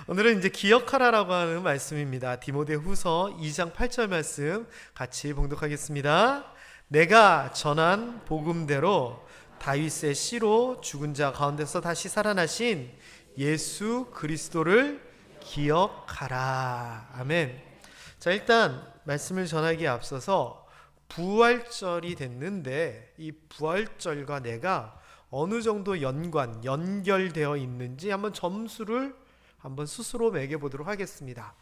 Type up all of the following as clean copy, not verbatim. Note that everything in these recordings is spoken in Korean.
오늘은 이제 기억하라라고 하는 말씀입니다. 디모데후서 2장 8절 말씀 같이 봉독하겠습니다. 내가 전한 복음대로 다윗의 씨로 죽은 자 가운데서 다시 살아나신 예수 그리스도를 기억하라. 아멘. 자, 일단 말씀을 전하기에 앞서서 부활절이 됐는데 이 부활절과 내가 어느 정도 연결되어 있는지 한번 점수를 한번 스스로 매겨보도록 하겠습니다.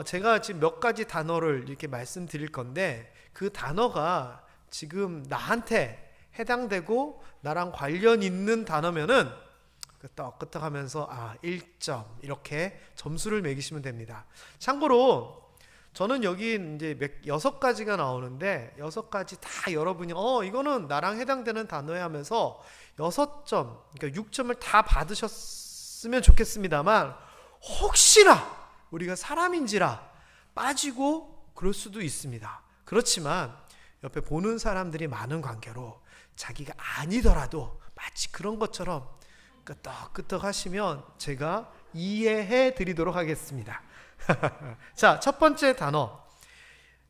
제가 지금 몇 가지 단어를 이렇게 말씀드릴 건데 그 단어가 지금 나한테 해당되고 나랑 관련 있는 단어면은 끄떡끄떡하면서 1점 이렇게 점수를 매기시면 됩니다. 참고로 저는 여기 이제 6가지가 나오는데 6가지 다 여러분이 이거는 나랑 해당되는 단어야 하면서 6점, 그러니까 6점을 다 받으셨으면 좋겠습니다만 혹시나 우리가 사람인지라 빠지고 그럴 수도 있습니다. 그렇지만 옆에 보는 사람들이 많은 관계로 자기가 아니더라도 마치 그런 것처럼 끄떡끄떡 하시면 제가 이해해 드리도록 하겠습니다. 자, 첫 번째 단어.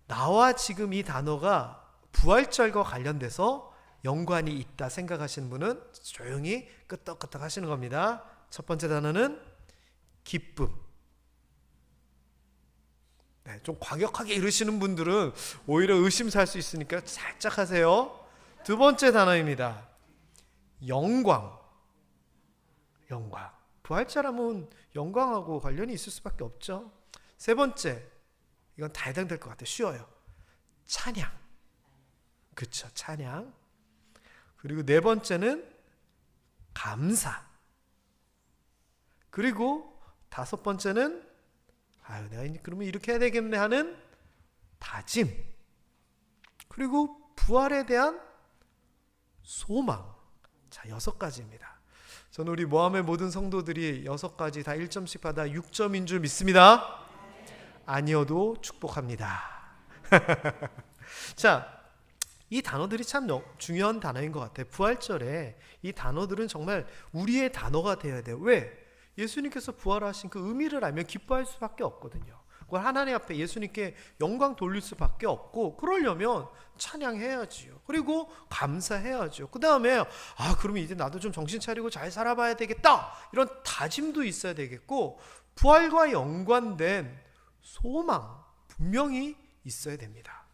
나와 지금 이 단어가 부활절과 관련돼서 연관이 있다 생각하시는 분은 조용히 끄떡끄떡 하시는 겁니다. 첫 번째 단어는 기쁨. 네, 좀 과격하게 이르시는 분들은 오히려 의심살 수 있으니까 살짝 하세요. 두 번째 단어입니다. 영광. 부활절하면 영광하고 관련이 있을 수밖에 없죠. 세 번째, 이건 다 해당될 것 같아요. 쉬워요. 찬양. 그렇죠, 찬양. 그리고 네 번째는 감사. 그리고 다섯 번째는 내가 그러면 이렇게 해야 되겠네 하는 다짐. 그리고 부활에 대한 소망. 자, 6가지입니다. 저는 우리 모함의 모든 성도들이 6가지 다 1점씩 받아 6점인 줄 믿습니다. 아니어도 축복합니다. 자, 이 단어들이 참 중요한 단어인 것 같아요. 부활절에 이 단어들은 정말 우리의 단어가 되어야 돼요. 왜? 예수님께서 부활하신 그 의미를 알면 기뻐할 수밖에 없거든요. 그걸 하나님 앞에 예수님께 영광 돌릴 수밖에 없고, 그러려면 찬양해야지요. 그리고 감사해야죠. 그 다음에 그러면 이제 나도 좀 정신 차리고 잘 살아봐야 되겠다, 이런 다짐도 있어야 되겠고, 부활과 연관된 소망 분명히 있어야 됩니다.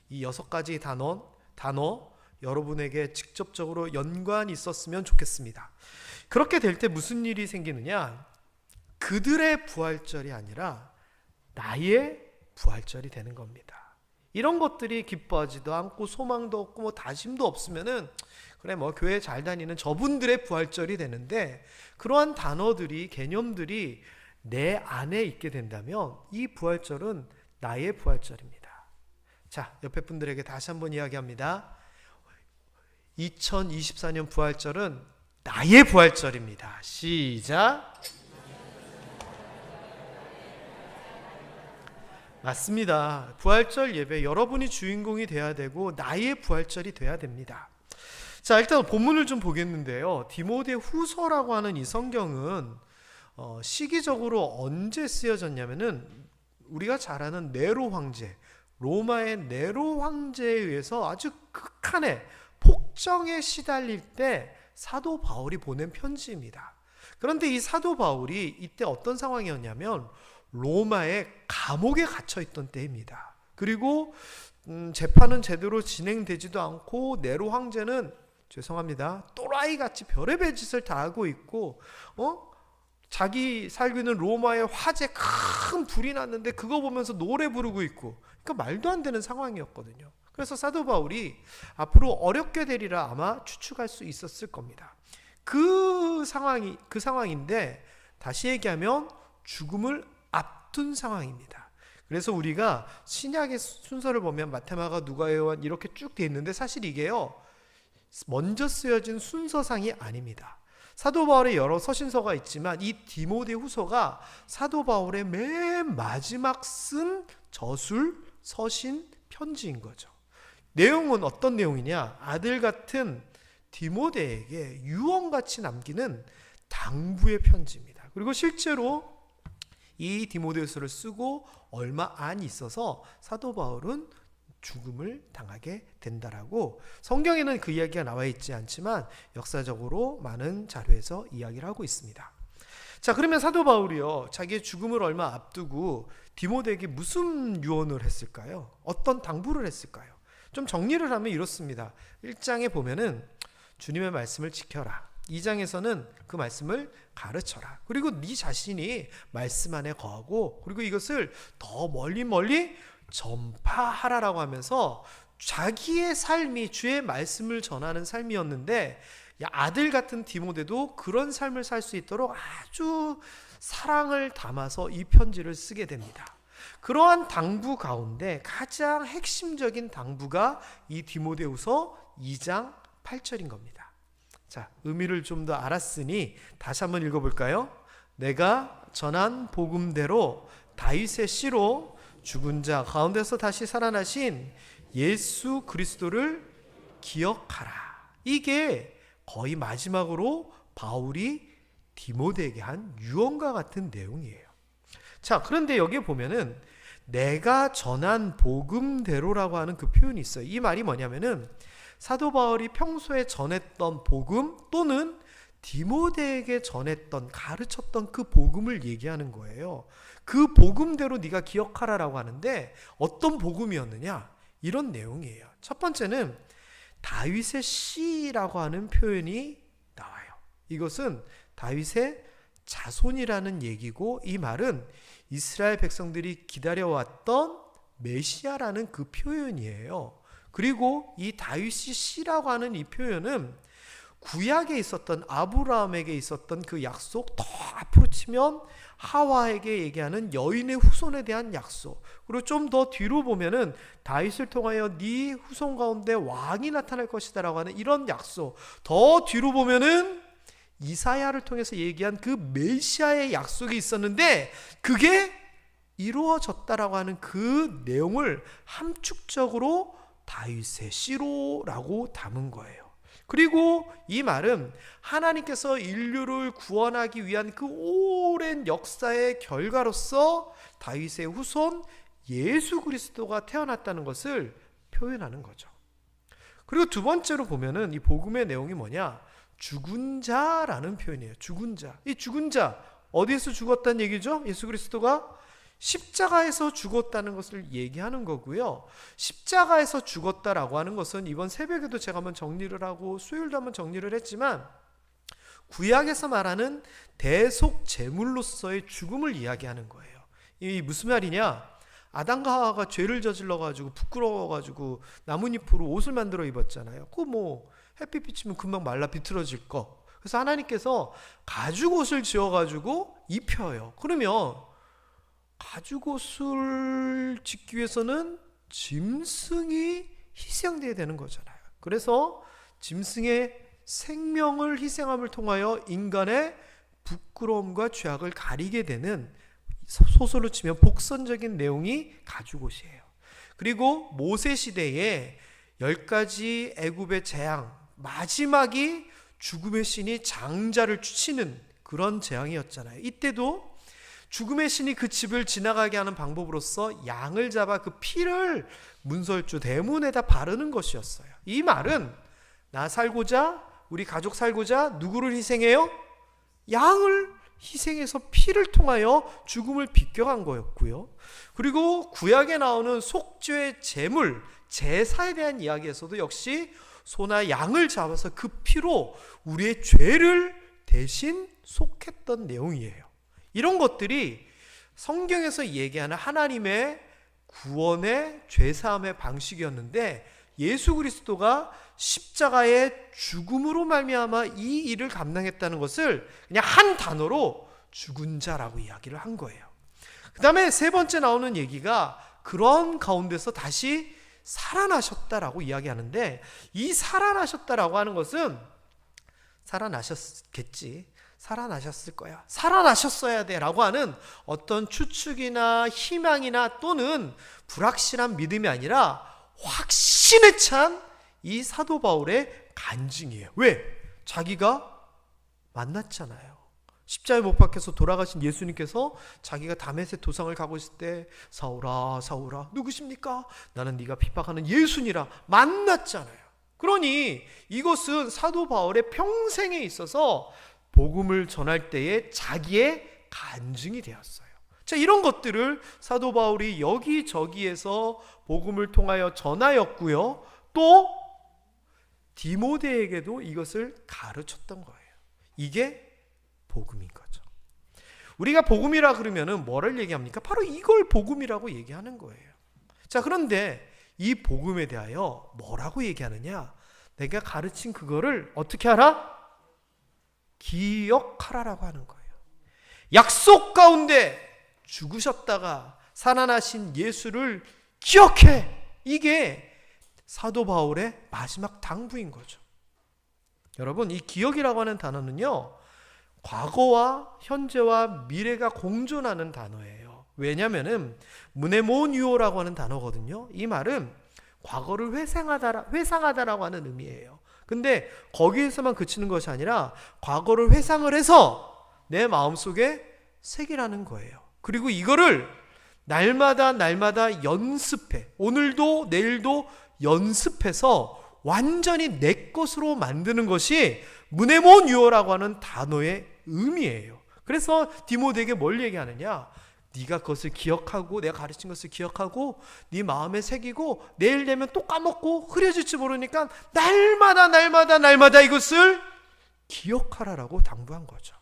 이 6가지 단어 여러분에게 직접적으로 연관이 있었으면 좋겠습니다. 그렇게 될 때 무슨 일이 생기느냐, 그들의 부활절이 아니라 나의 부활절이 되는 겁니다. 이런 것들이 기뻐하지도 않고 소망도 없고 다짐도 없으면은 그래 교회 잘 다니는 저분들의 부활절이 되는데, 그러한 단어들이 개념들이 내 안에 있게 된다면 이 부활절은 나의 부활절입니다. 자, 옆에 분들에게 다시 한번 이야기합니다. 2024년 부활절은 나의 부활절입니다. 시작. 맞습니다. 부활절 예배 여러분이 주인공이 돼야 되고 나의 부활절이 돼야 됩니다. 자, 일단 본문을 좀 보겠는데요. 디모데 후서라고 하는 이 성경은 시기적으로 언제 쓰여졌냐면은 우리가 잘 아는 네로 황제, 로마의 네로 황제에 의해서 아주 극한의 폭정에 시달릴 때 사도 바울이 보낸 편지입니다. 그런데 이 사도 바울이 이때 어떤 상황이었냐면 로마의 감옥에 갇혀 있던 때입니다. 그리고 재판은 제대로 진행되지도 않고 네로 황제는 죄송합니다, 또라이같이 별의별 짓을 다 하고 있고 자기 살고 있는 로마의 화재 큰 불이 났는데 그거 보면서 노래 부르고 있고, 그러니까 말도 안 되는 상황이었거든요. 그래서 사도 바울이 앞으로 어렵게 되리라 아마 추측할 수 있었을 겁니다. 그 상황인데 다시 얘기하면 죽음을 앞둔 상황입니다. 그래서 우리가 신약의 순서를 보면 마태마가 누가 요한 이렇게 쭉 돼 있는데 사실 이게요 먼저 쓰여진 순서상이 아닙니다. 사도 바울의 여러 서신서가 있지만 이 디모데 후서가 사도 바울의 맨 마지막 쓴 저술, 서신, 편지인 거죠. 내용은 어떤 내용이냐, 아들 같은 디모데에게 유언같이 남기는 당부의 편지입니다. 그리고 실제로 이 디모데후서를 쓰고 얼마 안 있어서 사도 바울은 죽음을 당하게 된다라고, 성경에는 그 이야기가 나와 있지 않지만 역사적으로 많은 자료에서 이야기를 하고 있습니다. 자, 그러면 사도 바울이요, 자기의 죽음을 얼마 앞두고 디모데에게 무슨 유언을 했을까요? 어떤 당부를 했을까요? 좀 정리를 하면 이렇습니다. 1장에 보면은 주님의 말씀을 지켜라. 2장에서는 그 말씀을 가르쳐라. 그리고 네 자신이 말씀 안에 거하고, 그리고 이것을 더 멀리 전파하라라고 하면서 자기의 삶이 주의 말씀을 전하는 삶이었는데, 아들 같은 디모데도 그런 삶을 살 수 있도록 아주 사랑을 담아서 이 편지를 쓰게 됩니다. 그러한 당부 가운데 가장 핵심적인 당부가 이 디모데후서 2장 8절인 겁니다. 자, 의미를 좀 더 알았으니 다시 한번 읽어볼까요? 내가 전한 복음대로 다윗의 씨로 죽은 자 가운데서 다시 살아나신 예수 그리스도를 기억하라. 이게 거의 마지막으로 바울이 디모데에게 한 유언과 같은 내용이에요. 자, 그런데 여기에 보면은 내가 전한 복음대로라고 하는 그 표현이 있어요. 이 말이 뭐냐면은 사도 바울이 평소에 전했던 복음 또는 디모데에게 전했던, 가르쳤던 그 복음을 얘기하는 거예요. 그 복음대로 네가 기억하라라고 하는데 어떤 복음이었느냐? 이런 내용이에요. 첫 번째는 다윗의 씨라고 하는 표현이 나와요. 이것은 다윗의 자손이라는 얘기고, 이 말은 이스라엘 백성들이 기다려왔던 메시아라는 그 표현이에요. 그리고 이 다윗이 씨라고 하는 이 표현은 구약에 있었던, 아브라함에게 있었던 그 약속, 더 앞으로 치면 하와에게 얘기하는 여인의 후손에 대한 약속, 그리고 좀 더 뒤로 보면은 다윗을 통하여 네 후손 가운데 왕이 나타날 것이다 라고 하는 이런 약속, 더 뒤로 보면은 이사야를 통해서 얘기한 그 메시아의 약속이 있었는데 그게 이루어졌다라고 하는 그 내용을 함축적으로 다윗의 씨로라고 담은 거예요. 그리고 이 말은 하나님께서 인류를 구원하기 위한 그 오랜 역사의 결과로서 다윗의 후손 예수 그리스도가 태어났다는 것을 표현하는 거죠. 그리고 두 번째로 보면은 이 복음의 내용이 뭐냐? 죽은 자라는 표현이에요. 죽은 자. 이 죽은 자, 어디에서 죽었다는 얘기죠? 예수 그리스도가 십자가에서 죽었다는 것을 얘기하는 거고요. 십자가에서 죽었다라고 하는 것은 이번 새벽에도 제가 한번 정리를 하고 수요일도 한번 정리를 했지만, 구약에서 말하는 대속 제물로서의 죽음을 이야기하는 거예요. 이 무슨 말이냐? 아담과 하와가 죄를 저질러가지고 부끄러워가지고 나뭇잎으로 옷을 만들어 입었잖아요. 그거 뭐 햇빛 비치면 금방 말라 비틀어질 거. 그래서 하나님께서 가죽옷을 지어가지고 입혀요. 그러면 가죽옷을 짓기 위해서는 짐승이 희생되어야 되는 거잖아요. 그래서 짐승의 생명을 희생함을 통하여 인간의 부끄러움과 죄악을 가리게 되는, 소설로 치면 복선적인 내용이 가죽옷이에요. 그리고 모세 시대에 10가지 애굽의 재앙, 마지막이 죽음의 신이 장자를 치는 그런 재앙이었잖아요. 이때도 죽음의 신이 그 집을 지나가게 하는 방법으로서 양을 잡아 그 피를 문설주 대문에다 바르는 것이었어요. 이 말은 나 살고자, 우리 가족 살고자 누구를 희생해요? 양을 희생해서 피를 통하여 죽음을 비껴간 거였고요. 그리고 구약에 나오는 속죄의 제물, 제사에 대한 이야기에서도 역시 소나 양을 잡아서 그 피로 우리의 죄를 대신 속했던 내용이에요. 이런 것들이 성경에서 얘기하는 하나님의 구원의 죄사함의 방식이었는데, 예수 그리스도가 십자가의 죽음으로 말미암아 이 일을 감당했다는 것을 그냥 한 단어로 죽은 자라고 이야기를 한 거예요. 그 다음에 세 번째 나오는 얘기가 그런 가운데서 다시 살아나셨다라고 이야기하는데, 이 살아나셨다라고 하는 것은 살아나셨겠지, 살아나셨을 거야, 살아나셨어야 돼 라고 하는 어떤 추측이나 희망이나 또는 불확실한 믿음이 아니라 확신에 찬 이 사도 바울의 간증이에요. 왜? 자기가 만났잖아요. 십자가에 못 박혀서 돌아가신 예수님께서 자기가 다메섹 도상을 가고 있을 때 사울아 사울아 누구십니까? 나는 네가 핍박하는 예수니라 만났잖아요. 그러니 이것은 사도 바울의 평생에 있어서 복음을 전할 때에 자기의 간증이 되었어요. 자, 이런 것들을 사도 바울이 여기저기에서 복음을 통하여 전하였고요. 또 디모데에게도 이것을 가르쳤던 거예요. 이게 복음인 거죠. 우리가 복음이라 그러면은 뭐를 얘기합니까? 바로 이걸 복음이라고 얘기하는 거예요. 자, 그런데 이 복음에 대하여 뭐라고 얘기하느냐? 내가 가르친 그거를 어떻게 하라? 기억하라라고 하는 거예요. 약속 가운데 죽으셨다가 살아나신 예수를 기억해. 이게 사도 바울의 마지막 당부인 거죠. 여러분, 이 기억이라고 하는 단어는요, 과거와 현재와 미래가 공존하는 단어예요. 왜냐하면 무네모니오라고 하는 단어거든요. 이 말은 과거를 회상하다라고 하는 의미예요. 근데 거기에서만 그치는 것이 아니라 과거를 회상을 해서 내 마음속에 새기라는 거예요. 그리고 이거를 날마다 연습해. 오늘도 내일도 연습해서 완전히 내 것으로 만드는 것이 무네모니오라고 하는 단어의 의미예요. 그래서 디모데에게 뭘 얘기하느냐? 네가 그것을 기억하고 내가 가르친 것을 기억하고 네 마음에 새기고 내일 되면 또 까먹고 흐려질지 모르니까 날마다 이것을 기억하라라고 당부한 거죠.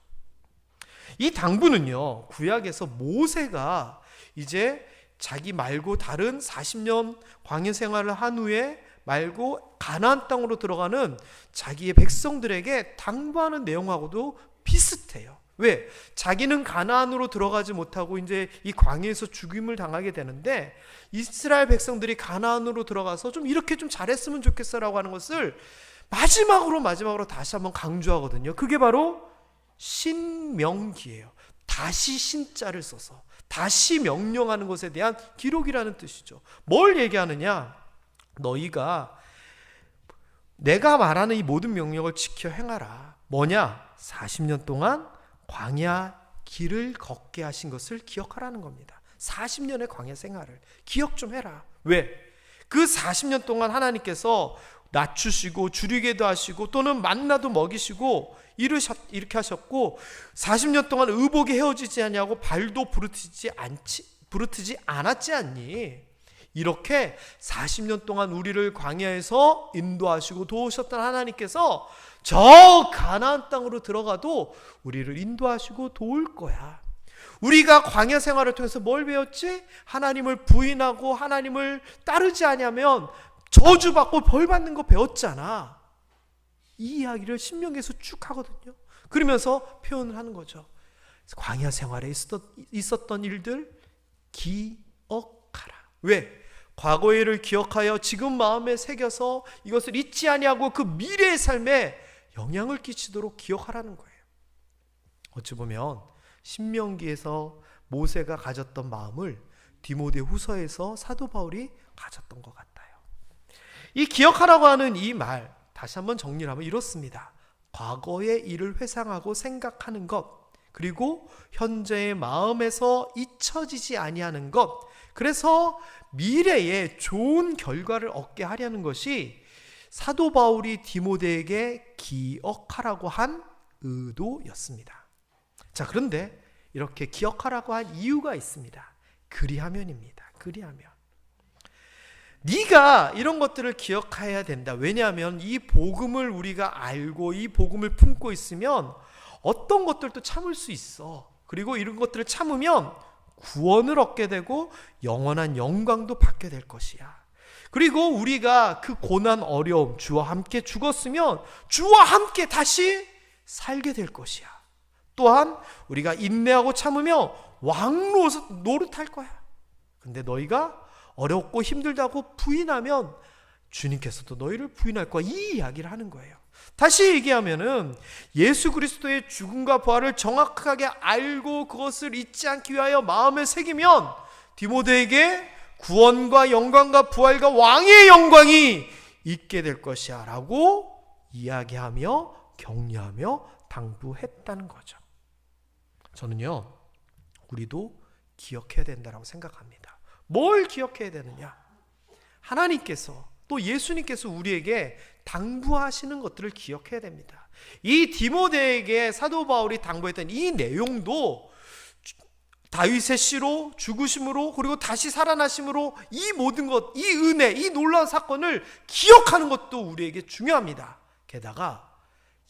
이 당부는요, 구약에서 모세가 이제 자기 말고 다른 40년 광야 생활을 한 후에 말고 가나안 땅으로 들어가는 자기의 백성들에게 당부하는 내용하고도 비슷해요. 왜? 자기는 가나안으로 들어가지 못하고 이제 이 광야에서 죽임을 당하게 되는데 이스라엘 백성들이 가나안으로 들어가서 좀 이렇게 좀 잘했으면 좋겠어라고 하는 것을 마지막으로 다시 한번 강조하거든요. 그게 바로 신명기예요. 다시 신자를 써서 다시 명령하는 것에 대한 기록이라는 뜻이죠. 뭘 얘기하느냐? 너희가 내가 말하는 이 모든 명령을 지켜 행하라. 뭐냐? 40년 동안 광야 길을 걷게 하신 것을 기억하라는 겁니다. 40년의 광야 생활을 기억 좀 해라. 왜? 그 40년 동안 하나님께서 낮추시고 줄이게도 하시고 또는 만나도 먹이시고 이렇게 하셨고 40년 동안 의복이 헤어지지 않냐고 발도 부르트지 않았지 않니? 이렇게 40년 동안 우리를 광야에서 인도하시고 도우셨던 하나님께서 저 가나안 땅으로 들어가도 우리를 인도하시고 도울 거야. 우리가 광야 생활을 통해서 뭘 배웠지? 하나님을 부인하고 하나님을 따르지 않으면 저주받고 벌받는 거 배웠잖아. 이 이야기를 신명기에서 쭉 하거든요. 그러면서 표현을 하는 거죠. 광야 생활에 있었던 일들 기억하라. 왜? 과거의 일을 기억하여 지금 마음에 새겨서 이것을 잊지 아니하고 그 미래의 삶에 영향을 끼치도록 기억하라는 거예요. 어찌 보면 신명기에서 모세가 가졌던 마음을 디모데 후서에서 사도 바울이 가졌던 것 같아요. 이 기억하라고 하는 이 말 다시 한번 정리를 하면 이렇습니다. 과거의 일을 회상하고 생각하는 것, 그리고 현재의 마음에서 잊혀지지 아니하는 것, 그래서 미래에 좋은 결과를 얻게 하려는 것이 사도 바울이 디모데에게 기억하라고 한 의도였습니다. 자, 그런데 이렇게 기억하라고 한 이유가 있습니다. 그리하면입니다. 그리하면 네가 이런 것들을 기억해야 된다. 왜냐하면 이 복음을 우리가 알고 이 복음을 품고 있으면 어떤 것들도 참을 수 있어. 그리고 이런 것들을 참으면 구원을 얻게 되고 영원한 영광도 받게 될 것이야. 그리고 우리가 그 고난 어려움, 주와 함께 죽었으면 주와 함께 다시 살게 될 것이야. 또한 우리가 인내하고 참으면 왕 노릇할 거야. 근데 너희가 어렵고 힘들다고 부인하면 주님께서도 너희를 부인할 거야. 이 이야기를 하는 거예요. 다시 얘기하면은 예수 그리스도의 죽음과 부활을 정확하게 알고 그것을 잊지 않기 위하여 마음에 새기면 디모데에게 구원과 영광과 부활과 왕의 영광이 있게 될 것이야 라고 이야기하며 격려하며 당부했다는 거죠. 저는요, 우리도 기억해야 된다고 생각합니다. 뭘 기억해야 되느냐? 하나님께서 또 예수님께서 우리에게 당부하시는 것들을 기억해야 됩니다. 이 디모데에게 사도 바울이 당부했던 이 내용도 다윗의 씨로 죽으심으로 그리고 다시 살아나심으로 이 모든 것, 이 은혜, 이 놀라운 사건을 기억하는 것도 우리에게 중요합니다. 게다가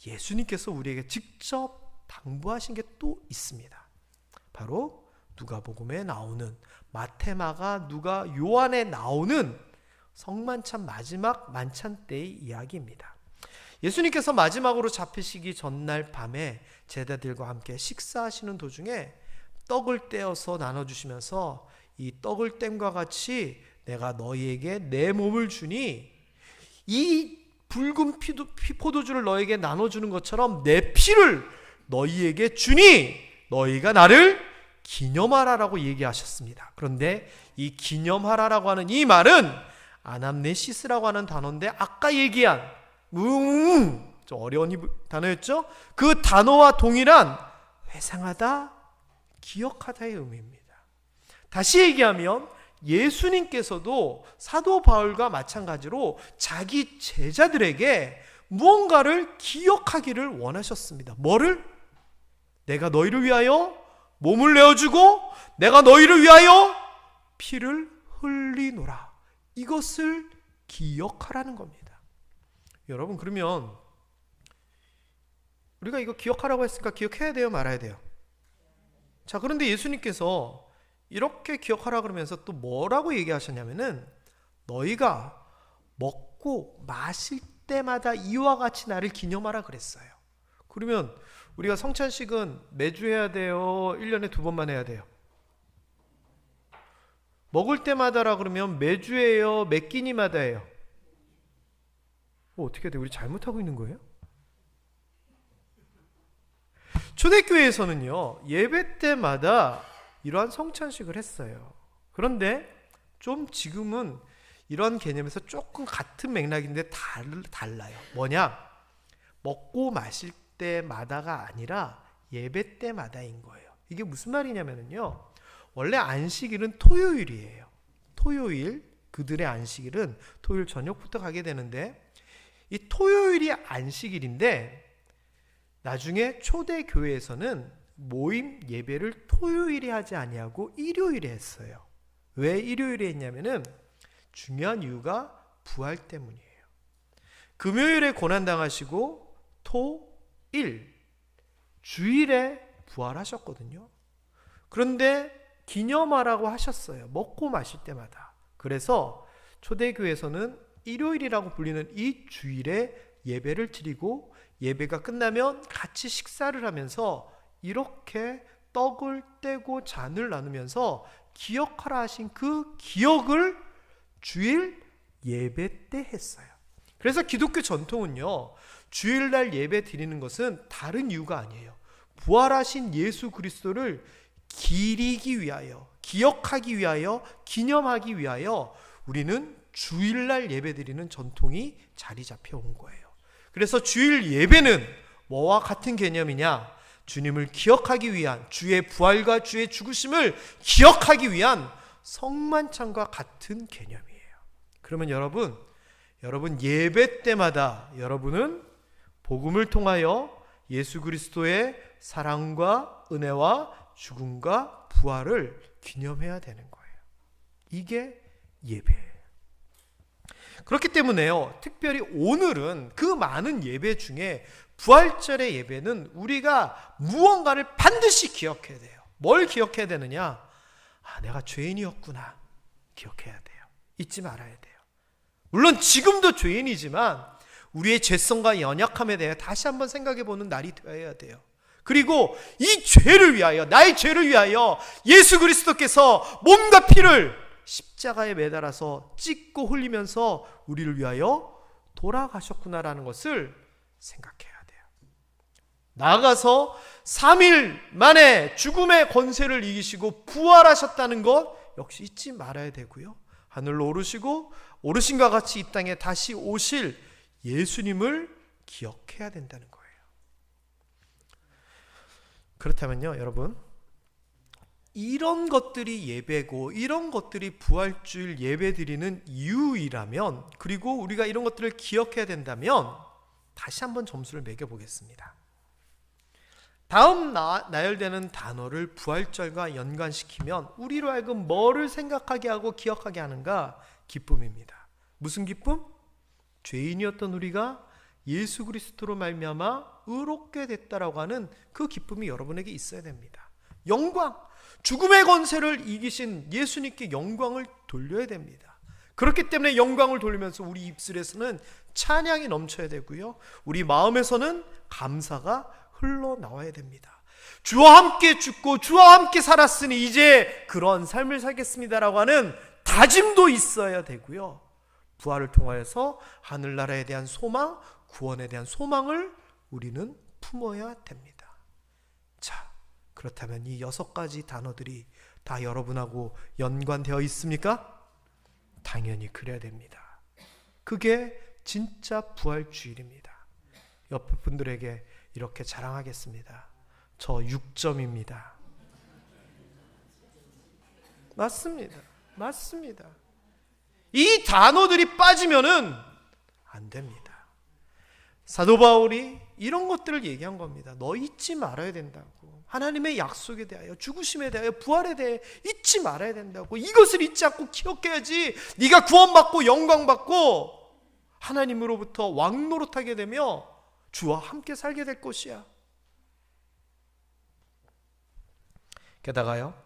예수님께서 우리에게 직접 당부하신 게 또 있습니다. 바로 누가복음에 나오는, 마태, 마가, 누가, 요한에 나오는 성만찬 마지막 만찬 때의 이야기입니다. 예수님께서 마지막으로 잡히시기 전날 밤에 제자들과 함께 식사하시는 도중에 떡을 떼어서 나눠주시면서 이 떡을 땜과 같이 내가 너희에게 내 몸을 주니 이 붉은 포도주를 너희에게 나눠주는 것처럼 내 피를 너희에게 주니 너희가 나를 기념하라라고 얘기하셨습니다. 그런데 이 기념하라라고 하는 이 말은 아남네시스라고 하는 단어인데 아까 얘기한 좀 어려운 단어였죠? 그 단어와 동일한 회상하다, 기억하다의 의미입니다. 다시 얘기하면 예수님께서도 사도 바울과 마찬가지로 자기 제자들에게 무언가를 기억하기를 원하셨습니다. 뭐를? 내가 너희를 위하여 몸을 내어주고 내가 너희를 위하여 피를 흘리노라. 이것을 기억하라는 겁니다. 여러분, 그러면 우리가 이거 기억하라고 했으니까 기억해야 돼요, 말아야 돼요? 자, 그런데 예수님께서 이렇게 기억하라 그러면서 또 뭐라고 얘기하셨냐면은 너희가 먹고 마실 때마다 이와 같이 나를 기념하라 그랬어요. 그러면 우리가 성찬식은 매주 해야 돼요? 1년에 2번만 해야 돼요? 먹을 때마다라 그러면 매주 해요? 몇 끼니마다 해요? 어떻게 돼? 우리 잘못하고 있는 거예요? 초대교회에서는요, 예배 때마다 이러한 성찬식을 했어요. 그런데 좀 지금은 이런 개념에서 조금 같은 맥락인데 달라요. 뭐냐? 먹고 마실 때마다가 아니라 예배 때마다인 거예요. 이게 무슨 말이냐면요, 원래 안식일은 토요일이에요. 토요일, 그들의 안식일은 토요일 저녁부터 가게 되는데 이 토요일이 안식일인데 나중에 초대교회에서는 모임 예배를 토요일에 하지 아니하고 일요일에 했어요. 왜 일요일에 했냐면은 중요한 이유가 부활 때문이에요. 금요일에 고난당하시고 토, 일, 주일에 부활하셨거든요. 그런데 기념하라고 하셨어요. 먹고 마실 때마다. 그래서 초대교회에서는 일요일이라고 불리는 이 주일에 예배를 드리고 예배가 끝나면 같이 식사를 하면서 이렇게 떡을 떼고 잔을 나누면서 기억하라 하신 그 기억을 주일 예배 때 했어요. 그래서 기독교 전통은요, 주일날 예배 드리는 것은 다른 이유가 아니에요. 부활하신 예수 그리스도를 기리기 위하여, 기억하기 위하여, 기념하기 위하여 우리는 주일날 예배 드리는 전통이 자리 잡혀 온 거예요. 그래서 주일 예배는 뭐와 같은 개념이냐? 주님을 기억하기 위한, 주의 부활과 주의 죽으심을 기억하기 위한 성만찬과 같은 개념이에요. 그러면 여러분 예배 때마다 여러분은 복음을 통하여 예수 그리스도의 사랑과 은혜와 죽음과 부활을 기념해야 되는 거예요. 이게 예배예요. 그렇기 때문에요, 특별히 오늘은 그 많은 예배 중에 부활절의 예배는 우리가 무언가를 반드시 기억해야 돼요. 뭘 기억해야 되느냐? 내가 죄인이었구나. 기억해야 돼요. 잊지 말아야 돼요. 물론 지금도 죄인이지만 우리의 죄성과 연약함에 대해 다시 한번 생각해 보는 날이 되어야 돼요. 그리고 이 죄를 위하여, 나의 죄를 위하여 예수 그리스도께서 몸과 피를 십자가에 매달아서 찢고 흘리면서 우리를 위하여 돌아가셨구나라는 것을 생각해야 돼요. 나아가서 3일 만에 죽음의 권세를 이기시고 부활하셨다는 것 역시 잊지 말아야 되고요. 하늘로 오르시고 오르신과 같이 이 땅에 다시 오실 예수님을 기억해야 된다는 거예요. 그렇다면요, 여러분, 이런 것들이 예배고 이런 것들이 부활주일 예배 드리는 이유이라면, 그리고 우리가 이런 것들을 기억해야 된다면 다시 한번 점수를 매겨보겠습니다. 다음 나열되는 단어를 부활절과 연관시키면 우리로 하여금 뭐를 생각하게 하고 기억하게 하는가? 기쁨입니다. 무슨 기쁨? 죄인이었던 우리가 예수 그리스도로 말미암아 의롭게 됐다라고 하는 그 기쁨이 여러분에게 있어야 됩니다. 영광, 죽음의 권세를 이기신 예수님께 영광을 돌려야 됩니다. 그렇기 때문에 영광을 돌리면서 우리 입술에서는 찬양이 넘쳐야 되고요, 우리 마음에서는 감사가 흘러나와야 됩니다. 주와 함께 죽고 주와 함께 살았으니 이제 그런 삶을 살겠습니다라고 하는 다짐도 있어야 되고요, 부활을 통하여서 하늘나라에 대한 소망, 구원에 대한 소망을 우리는 품어야 됩니다. 자, 그렇다면 이 6가지 단어들이 다 여러분하고 연관되어 있습니까? 당연히 그래야 됩니다. 그게 진짜 부활주일입니다. 옆에 분들에게 이렇게 자랑하겠습니다. 저 6점입니다. 맞습니다. 맞습니다. 이 단어들이 빠지면은 안 됩니다. 사도 바울이 이런 것들을 얘기한 겁니다. 너 잊지 말아야 된다고. 하나님의 약속에 대하여, 죽으심에 대하여, 부활에 대해 잊지 말아야 된다고. 이것을 잊지 않고 기억해야지 네가 구원받고 영광받고 하나님으로부터 왕노릇하게 되며 주와 함께 살게 될 것이야. 게다가요,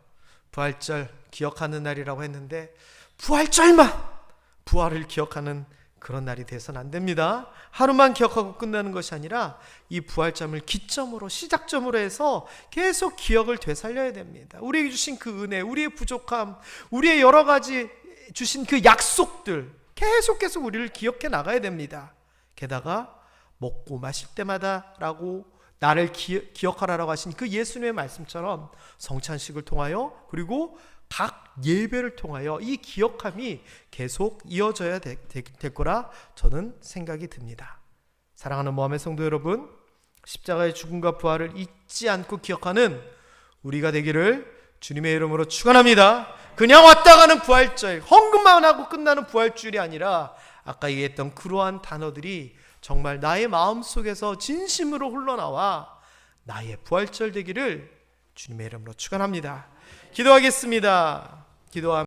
부활절 기억하는 날이라고 했는데 부활절만 부활을 기억하는 그런 날이 돼서는 안 됩니다. 하루만 기억하고 끝나는 것이 아니라 이 부활점을 기점으로, 시작점으로 해서 계속 기억을 되살려야 됩니다. 우리에게 주신 그 은혜, 우리의 부족함, 우리의 여러 가지 주신 그 약속들 계속 우리를 기억해 나가야 됩니다. 게다가 먹고 마실 때마다 라고 나를 기억하라고 하신 그 예수님의 말씀처럼 성찬식을 통하여, 그리고 각 예배를 통하여 이 기억함이 계속 이어져야 될 거라 저는 생각이 듭니다. 사랑하는 모함의 성도 여러분, 십자가의 죽음과 부활을 잊지 않고 기억하는 우리가 되기를 주님의 이름으로 축원합니다. 그냥 왔다 가는 부활절, 헌금만 하고 끝나는 부활주일이 아니라 아까 얘기했던 그러한 단어들이 정말 나의 마음속에서 진심으로 흘러나와 나의 부활절 되기를 주님의 이름으로 축원합니다. 기도하겠습니다. 기도합니다.